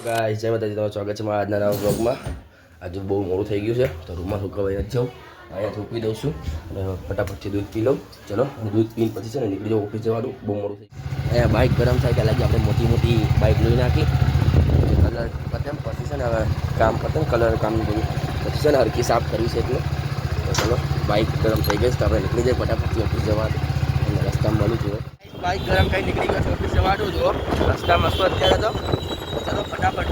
Guys જય માતાજી, તમારું સ્વાગત છે મારા આજના નવા બ્લોગમાં. આજે બહુ મોડું થઈ ગયું છે તો રૂમમાં સુકવાઈ નથી જાઉં, અહીંયા થૂકવી દઉં છું અને ફટાફટથી દૂધ પી લઉં. ચલો દૂધ પીને પછી છે ને નીકળી જાઉં ઓફિસ જવાનું. બહુ મોડું થઈ ગયું. અહીંયા બાઇક ગરમ થાય કે લાગી આપણે મોટી મોટી બાઇક લઈ નાખી. કલર પતે પછી છે ને હવે કામ પતે ને કલર કામ બધું પછી છે ને હરકી સાફ કરવી છે એટલે તો ચલો બાઇક ગરમ થઈ ગઈ છે તો આપણે નીકળી જઈએ ફટાફટથી ઓફિસ જવાનું. અને રસ્તામાં મળું છું. બાઇક ગરમ થઈ નીકળી ગયો છે ઓફિસ જવાનું. જુઓ રસ્તામાં શું અત્યારે તો ચલો ફટાફટ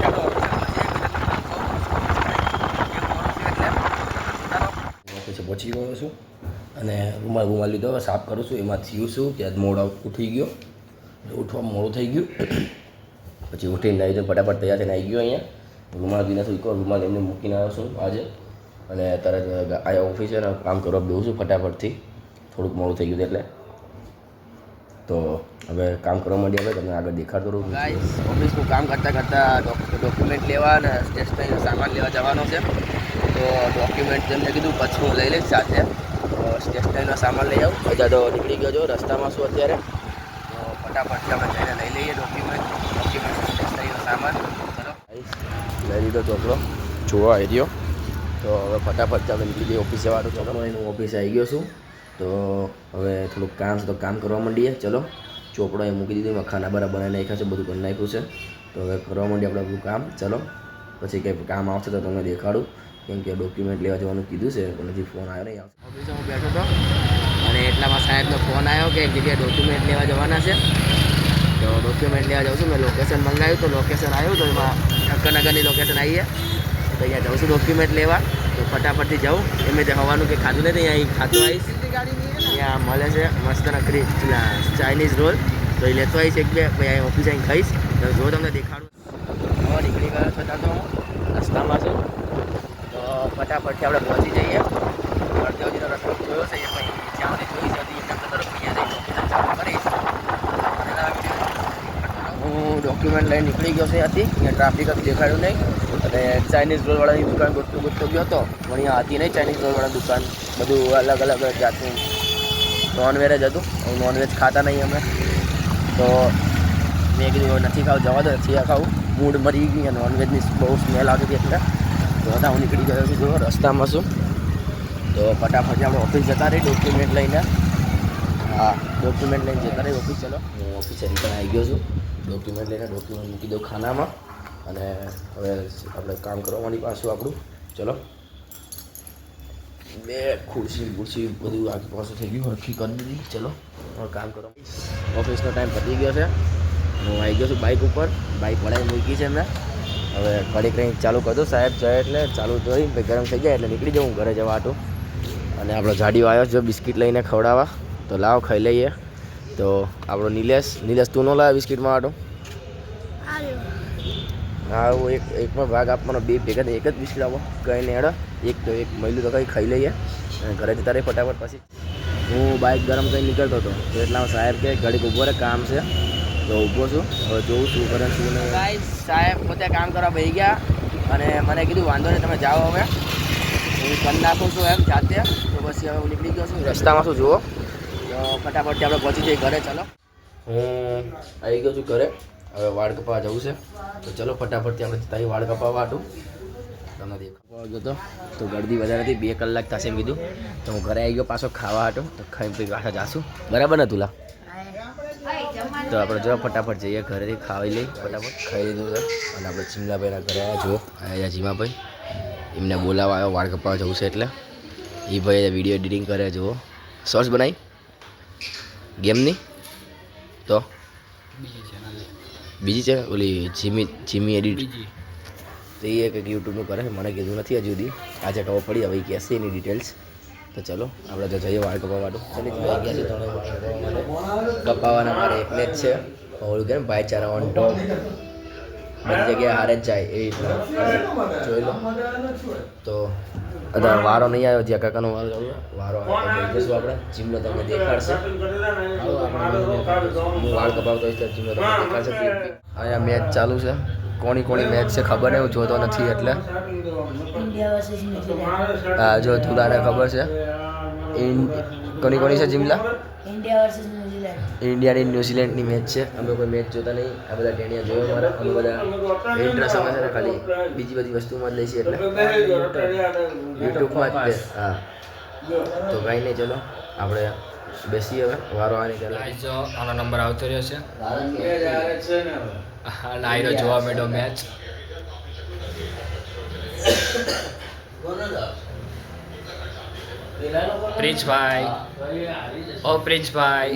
ઓફિસે પહોંચી ગયો છું અને રૂમાલ લીધો હવે સાફ કરું છું. એમાં થયું શું કે આજ મોડા ઉઠી ગયો, ઉઠવામાં મોડું થઈ ગયું. પછી ઉઠીને નાહી તો ફટાફટ તૈયાર થઈને આવી ગયો. અહીંયા રૂમાલ બી નથી ઉકો, રૂમાલ એમને મૂકીને આવ્યો છું આજે. અને તરત અહીંયા ઓફિસે કામ કરવા દઉં છું ફટાફટથી. થોડુંક મોડું થઈ ગયું એટલે તો હવે કામ કરવા માંડીએ. હવે તમને આગળ દેખાડતો રહું. ઓફિસનું કામ કરતાં કરતાં ડોક્યુમેન્ટ લેવા અને સ્ટેશનરીનો સામાન લેવા જવાનો છે. તો ડોક્યુમેન્ટ તેમને કીધું પછી હું લઈ લઈશ સાથે. સ્ટેશનરીનો સામાન લઈ આવું. બધા તો નીકળી ગયો છો રસ્તામાં શું અત્યારે ફટાફટથી આપણે જઈને લઈ લઈએ ડોક્યુમેન્ટ સ્ટેશનરીનો સામાન. ચલો લઈ લીધો ચોપડો જોવા આવી રહ્યો. તો હવે ફટાફટથી આપણે નીકળી જઈએ ઓફિસ જવાનું. ચલો હું ઓફિસે આવી ગયો છું. તો હવે થોડુંક કામ છે તો કામ કરવા માંડીએ. ચલો ચોપડો એ મૂકી દીધું, ખાના બરાબર બનાવી નાખ્યા છે, બધું કરી નાખ્યું છે. તો હવે કરવા માંડીએ આપણે બધું કામ. ચલો પછી કંઈ કામ આવશે તો તમને દેખાડું. કેમ કે ડોક્યુમેન્ટ લેવા જવાનું કીધું છે પણ હજી ફોન આવ્યો નહીં. આવશે ઓફિસે હું બેઠો હતો અને એટલામાં સાહેબનો ફોન આવ્યો કે એક જગ્યાએ ડોક્યુમેન્ટ લેવા જવાના છે. તો ડોક્યુમેન્ટ લેવા જાઉં છું. મેં લોકેશન મંગાવ્યું તો લોકેશન આવ્યું. તો એમાં નગરની લોકેશન આવી તો અહીંયા જાઉં છું ડોક્યુમેન્ટ લેવા. તો ફટાફટથી જાઉં. એમ જ હવાનું કે ખાધું નથી, અહીં ખાતું આવીશ. અહીંયા મળે છે મસ્ત નકરી ચાઇનીઝ રોલ. તો એ લેતો આવીશ એક બે, પછી અહીં ઓફિસ આવીને ખાઈશ. તો જો તમને દેખાડું. હવે નીકળી ગયો છો ત્યાં તો હું રસ્તામાં છું. તો ફટાફટથી આપણે પહોંચી જઈએ. અડધી અડધીનો રસ્તો જોયો છે એ પછી જ્યાં સુધી જોઈ છે એમના તરફ અહીંયા જઈને ઓફિસ ચાલુ કરીશ. હું ડોક્યુમેન્ટ લઈને નીકળી ગયો છે ત્યાંથી. અહીંયા ટ્રાફિક જ દેખાડ્યું નહીં. અને ચાઇનીઝ રોલવાળાની દુકાન ગોતતો ગયો હતો પણ અહીંયા હતી નહીં ચાઇનીઝ રોલવાળા દુકાન. બધું અલગ અલગ જાતનું નોનવેજ જ હતું. નોનવેજ ખાતા નહીં અમે. તો મેં કીધું નથી ખાવું, જવા દો, નથી ખાવું. મૂડ મરી ગઈ. નોનવેજની બહુ સ્મેલ આવતી હતી એટલે તો હતા હું નીકળી ગયો છું. જો રસ્તામાં છું. તો ફટાફટ આપણે ઓફિસ જતા રહી ડોક્યુમેન્ટ લઈને. હા ડોક્યુમેન્ટ લઈને જતા રહી ઓફિસ. ચલો હું ઓફિસે રિટર્ન આવી ગયો છું. ડોક્યુમેન્ટ લઈને ડોક્યુમેન્ટ મૂકી દઉં ખાનામાં. અને હવે આપણે કામ કરવાની પાછું આપણું. ચલો બે ખુરશી બધું આખી પાછું થઈ ગયું, હરખી કરી દીધી. ચલો હવે કામ કરો. ઓફિસનો ટાઈમ પતી ગયો છે. હું આવી ગયો છું બાઇક ઉપર. બાઇક વળાઈ મૂકી છે મેં. હવે ઘડીક કંઈ ચાલુ કરજો. સાહેબ જાય એટલે ચાલુ જોઈ પછી ગરમ થઈ જાય એટલે નીકળી જાઉં ઘરે જવા હાટું. અને આપણો જાડીઓ આવ્યો છે બિસ્કિટ લઈને ખવડાવવા. તો લાવ ખાઈ લઈએ. તો આપણો નિલેશ તું ન લાવે બિસ્કિટમાં હાટું? હા હું એકમાં ભાગ આપવાનો, બે ભેગા એક જ બિસ્કિટ આપો કંઈ નહીં. હેડો એક તો એક મહિલું તો કંઈ ખાઈ લઈએ અને ઘરે જતા રહે ફટાફટ. પછી હું બાઇક ગરમ કંઈ નીકળતો હતો તો એટલામાં સાહેબ કે ઘડીક ઊભો રહે, કામ છે. તો ઊભો છું. હવે જોઉં શું કરે શું નહીં. ગાઈસ સાહેબ પોતે કામ કરવા બેસી ગયા અને મને કીધું વાંધો નહીં તમે જાઓ, હવે હું કરી નાખું છું એમ જાતે. તો પછી હવે હું નીકળી ગયો છું. રસ્તામાં શું જુઓ. તો ફટાફટથી આપણે પહોંચી જઈએ ઘરે. ચલો હું આવી ગયો છું ઘરે. હવે વાળ કપાવવા જવું છે. તો ચલો ફટાફટથી આપણે તારી વાળ કપાવવા હતું તમને દેખાવા ગયો હતો. તો ગળદી વધારે હતી, 2 કલાક થશે એમ કીધું. તો હું ઘરે આવી ગયો પાછો ખાવા હતો. તો ખાઈ પછી પાછા જાશું. બરાબર ને તુલા? તો આપણે જો ફટાફટ જઈએ ઘરેથી ખાઈ લઈ. ફટાફટ ખાઈ લીધું છે અને આપણે ચીમલાભાઈના ઘરે આવ્યા. જુઓ આવ્યા જીમાભાઈ, એમને બોલાવવા આવ્યો વાળ કપાવવા જવું છે એટલે. એ ભાઈ વિડીયો એડિટિંગ કરે. જુઓ શોર્ટ્સ બનાવી ગેમની. તો બીજી છે ઓલી જીમી એડિટ. તો એ કંઈક યુટ્યુબનું કરે છે, મને કીધું નથી હજુ સુધી. આજે ખબર પડી હવે કહેશે એની ડિટેલ્સ. તો ચલો આપણે તો જઈએ વાળ કપાવવા માટે. ચલી ગયા છે કપાવવાના મારે એકને જ છે. ઓલું કે ભાઈચારા ઓન ટોપ, બધી જગ્યાએ હારે જ જાય એ રીતના જોઈ લો. તો અત્યારે વારો નહીં આવ્યો, જ્યાં કાકાનો વારો આવ્યો જઈશું આપણે. જીમનો તમને દેખાડશે. હું વાળ કપાવતો હોઈશ તો જીમનો તમને દેખાડશે. અહીંયા મેચ ચાલુ છે. કોની મેચ છે ખબર નહીં, હું જોતો નથી એટલે. હા જો તુલાને ખબર છે. કોની છે જીમલા? ઇન્ડિયાની ન્યુઝીલેન્ડની મેચ છે. અમે કોઈ મેચ જોતા નહીં. આ બધા ટેણિયા જોયો મારા. અમે બધા ઇન્ટરેસ્ટ અમે છે ને ખાલી બીજી બધી વસ્તુમાં જ લઈશું એટલે યુટ્યુબમાં જ. હા તો કાંઈ નહીં, ચલો આપણે બેસીએ હવે. વારો આની પહેલાં જો આનો નંબર આવતો રહ્યો છે અને આયરો જોવા માંડ્યો મેચ. પ્રિન્સભાઈ, ઓ પ્રિન્સભાઈ,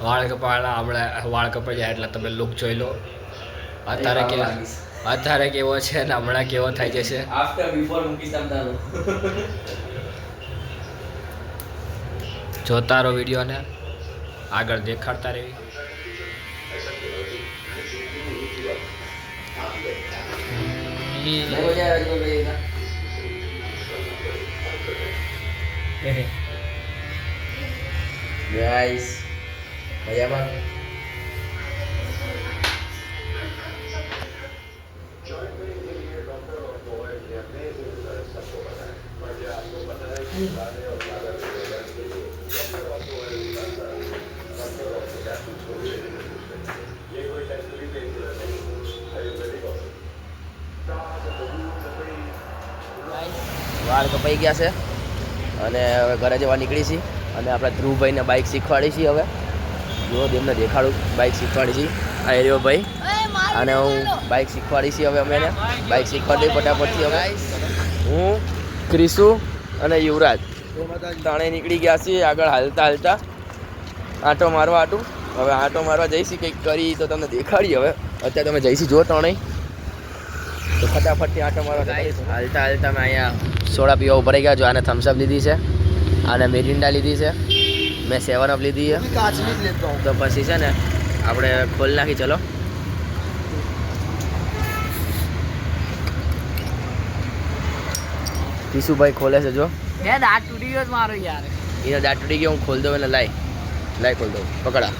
વાળ કપાળા આપણે વાળ કપાઈ જાય એટલે તમે લુક જોઈ લો. અત્યારે કેવો છે ને હમણાં કેવો થઈ જશે. જોતા રહો વિડીયોને, આગળ દેખાડતા રહેવી. ગાઈસ મજામાં? વાળ કપાઈ ગયા છે અને હવે ઘરે જવા નીકળી છીએ. અને આપણે ધ્રુવભાઈને બાઇક શીખવાડી છીએ. હવે જો તેમને દેખાડું બાઇક શીખવાડી છીએ. આ એરિયો ભાઈ અને હું બાઇક શીખવાડી છીએ. હવે અમે એને બાઇક શીખવાડી ફટાફટથી. હવે હું, ક્રિશુ અને યુવરાજ ત્રણેય નીકળી ગયા છીએ આગળ હાલતા હાલતા આંટો મારવા આટું. હવે આંટો મારવા જઈશું, કંઈક કરી તો તમને દેખાડીએ. હવે અત્યારે તમે જઈશું જો ત્રણેય તો ફટાફટથી આંટો મારવા હાલતા હાલતા મેં અહીંયા સોડા પીવા ભરાઈ ગયા. જો આને થમ્સઅપ લીધી છે, આને મિરિન્ડા લીધી છે, મેં 7 અપ લીધી છે. તો પછી છે ને આપણે ખોલ નાખી. ચલો કિશુભાઈ ખોલે છે. જો દાંત તૂટી ગયો મારો યાર. એનો દાંત તૂટી ગયો. હું ખોલ દઉં એટલે લાઈ ખોલ દઉં. પકડા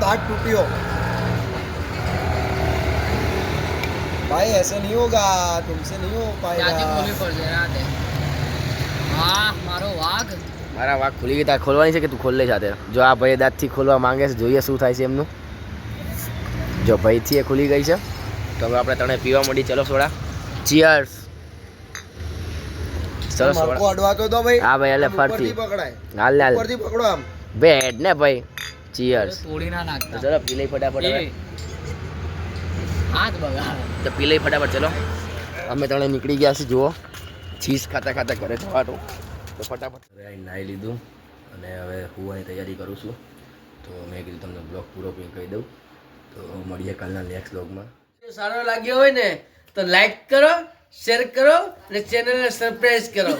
दांत टूटियो भाई, ऐसे नहीं होगा, तुमसे नहीं हो पाएगा. હા મારો વાઘ, મારા વાઘ ખુલી ગઈ. તાર ખોલવાની છે કે તું ખોલ લે સાથે? જો આ ભાઈ દાંતથી ખોલવા માંગે છે, જોઈએ શું થાય છે એમનું. જો ભાઈથી એ ખુલી ગઈ છે. તો હવે આપણે ત્રણે પીવા માંડી. ચલો સોડા, ચીયર્સ. ચલો સોડા અડવા તો દો ભાઈ. હા ભાઈ, એટલે ફરતી પકડાય. હાલ ને હાલ ઉપરથી પકડો આમ. બેડ ને ભાઈ. ચીયર્સ. તોડી ના નાખતા. ચલો પી લઈ ફટાફટ. હવે હાથ બગાડ તો પી લઈ ફટાફટ. ચલો અમે ત્રણે નીકળી ગયા છીએ. જુઓ ચીઝ ખાતા ખાતા ઘરે જવાનું. તો ફટાફટ હવે અહીં નાહી લીધું અને હવે હોવાની તૈયારી કરું છું. તો મેં કીધું તમને બ્લોગ પૂરો કહી દઉં. તો મળીએ કાલના નેક્સ્ટ બ્લોગમાં. સારો લાગ્યો હોય ને તો લાઈક કરો, શેર કરો અને ચેનલને સબસ્ક્રાઇબ કરો.